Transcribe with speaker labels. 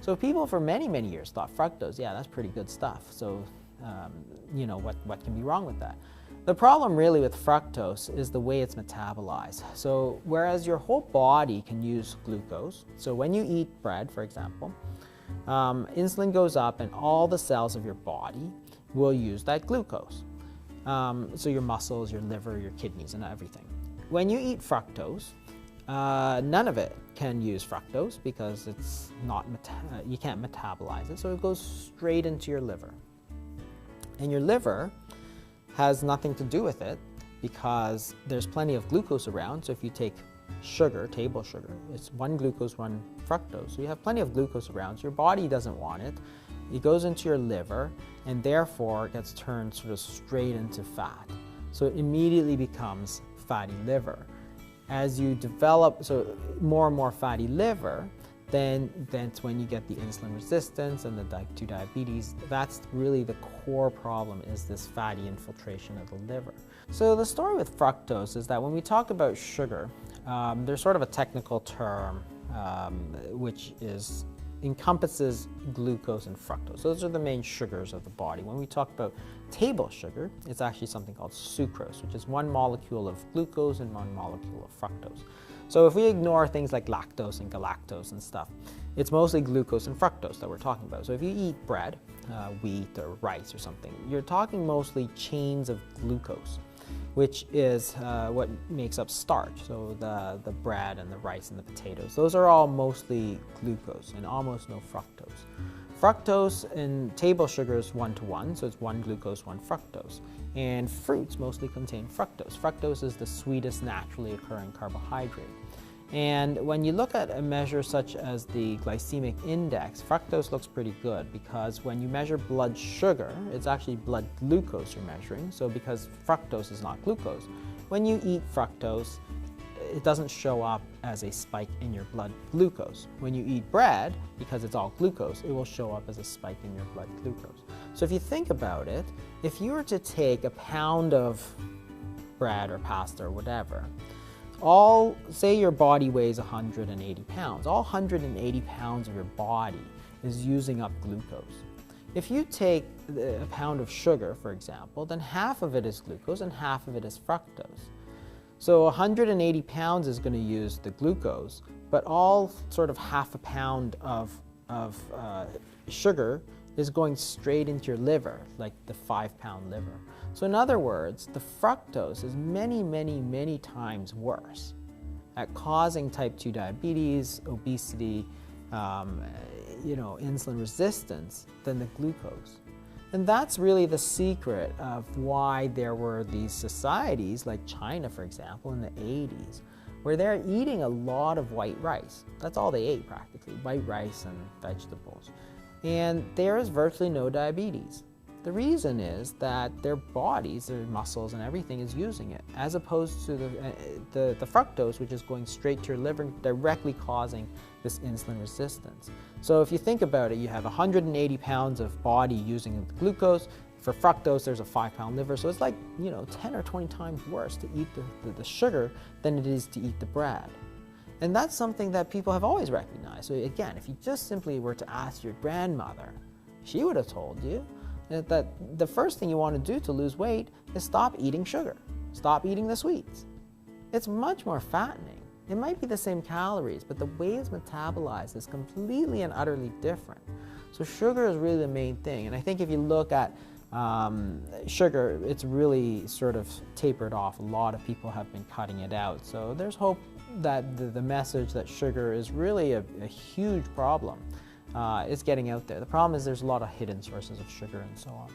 Speaker 1: So people for many, many years thought fructose, yeah, that's pretty good stuff. So, you know, what can be wrong with that? The problem really with fructose is the way it's metabolized. So whereas your whole body can use glucose, so when you eat bread, for example, insulin goes up and all the cells of your body will use that glucose. So your muscles, your liver, your kidneys, and everything. When you eat fructose, none of it can use fructose because it's not you can't metabolize it, so it goes straight into your liver. And your liver has nothing to do with it because there's plenty of glucose around. So if you take sugar, table sugar, it's one glucose, one fructose. So you have plenty of glucose around. So your body doesn't want it. It goes into your liver and therefore it gets turned sort of straight into fat. So it immediately becomes fatty liver. As you develop more and more fatty liver, then that's when you get the insulin resistance and the type 2 diabetes. That's really the core problem, is this fatty infiltration of the liver. So the story with fructose is that when we talk about sugar, there's sort of a technical term which encompasses glucose and fructose. Those are the main sugars of the body. When we talk about table sugar, it's actually something called sucrose, which is one molecule of glucose and one molecule of fructose. So if we ignore things like lactose and galactose and stuff, it's mostly glucose and fructose that we're talking about. So if you eat bread, wheat or rice or something, you're talking mostly chains of glucose, which is what makes up starch. So the bread and the rice and the potatoes, those are all mostly glucose and almost no fructose. Fructose in table sugar is 1-to-1, so it's one glucose, one fructose. And fruits mostly contain fructose. Fructose is the sweetest naturally occurring carbohydrate. And when you look at a measure such as the glycemic index, fructose looks pretty good because when you measure blood sugar, it's actually blood glucose you're measuring. So because fructose is not glucose, when you eat fructose, it doesn't show up as a spike in your blood glucose. When you eat bread, because it's all glucose, it will show up as a spike in your blood glucose. So if you think about it, if you were to take a pound of bread or pasta or whatever, say your body weighs 180 pounds, all 180 pounds of your body is using up glucose. If you take a pound of sugar, for example, then half of it is glucose and half of it is fructose. So 180 pounds is going to use the glucose, but all sort of half a pound of sugar is going straight into your liver, like the 5-pound liver. So in other words, the fructose is many, many, many times worse at causing type 2 diabetes, obesity, insulin resistance than the glucose. And that's really the secret of why there were these societies like China, for example, in the 80s, where they're eating a lot of white rice. That's all they ate practically, white rice and vegetables. And there is virtually no diabetes. The reason is that their bodies, their muscles and everything is using it, as opposed to the fructose, which is going straight to your liver, directly causing this insulin resistance. So if you think about it, you have 180 pounds of body using the glucose. For fructose, there's a 5-pound liver. So it's like, 10 or 20 times worse to eat the sugar than it is to eat the bread. And that's something that people have always recognized. So again, if you just simply were to ask your grandmother, she would have told you that the first thing you want to do to lose weight is stop eating sugar. Stop eating the sweets. It's much more fattening. It might be the same calories, but the way it's metabolized is completely and utterly different. So sugar is really the main thing. And I think if you look at sugar, it's really sort of tapered off. A lot of people have been cutting it out. So there's hope that the message that sugar is really a huge problem is getting out there. The problem is there's a lot of hidden sources of sugar and so on.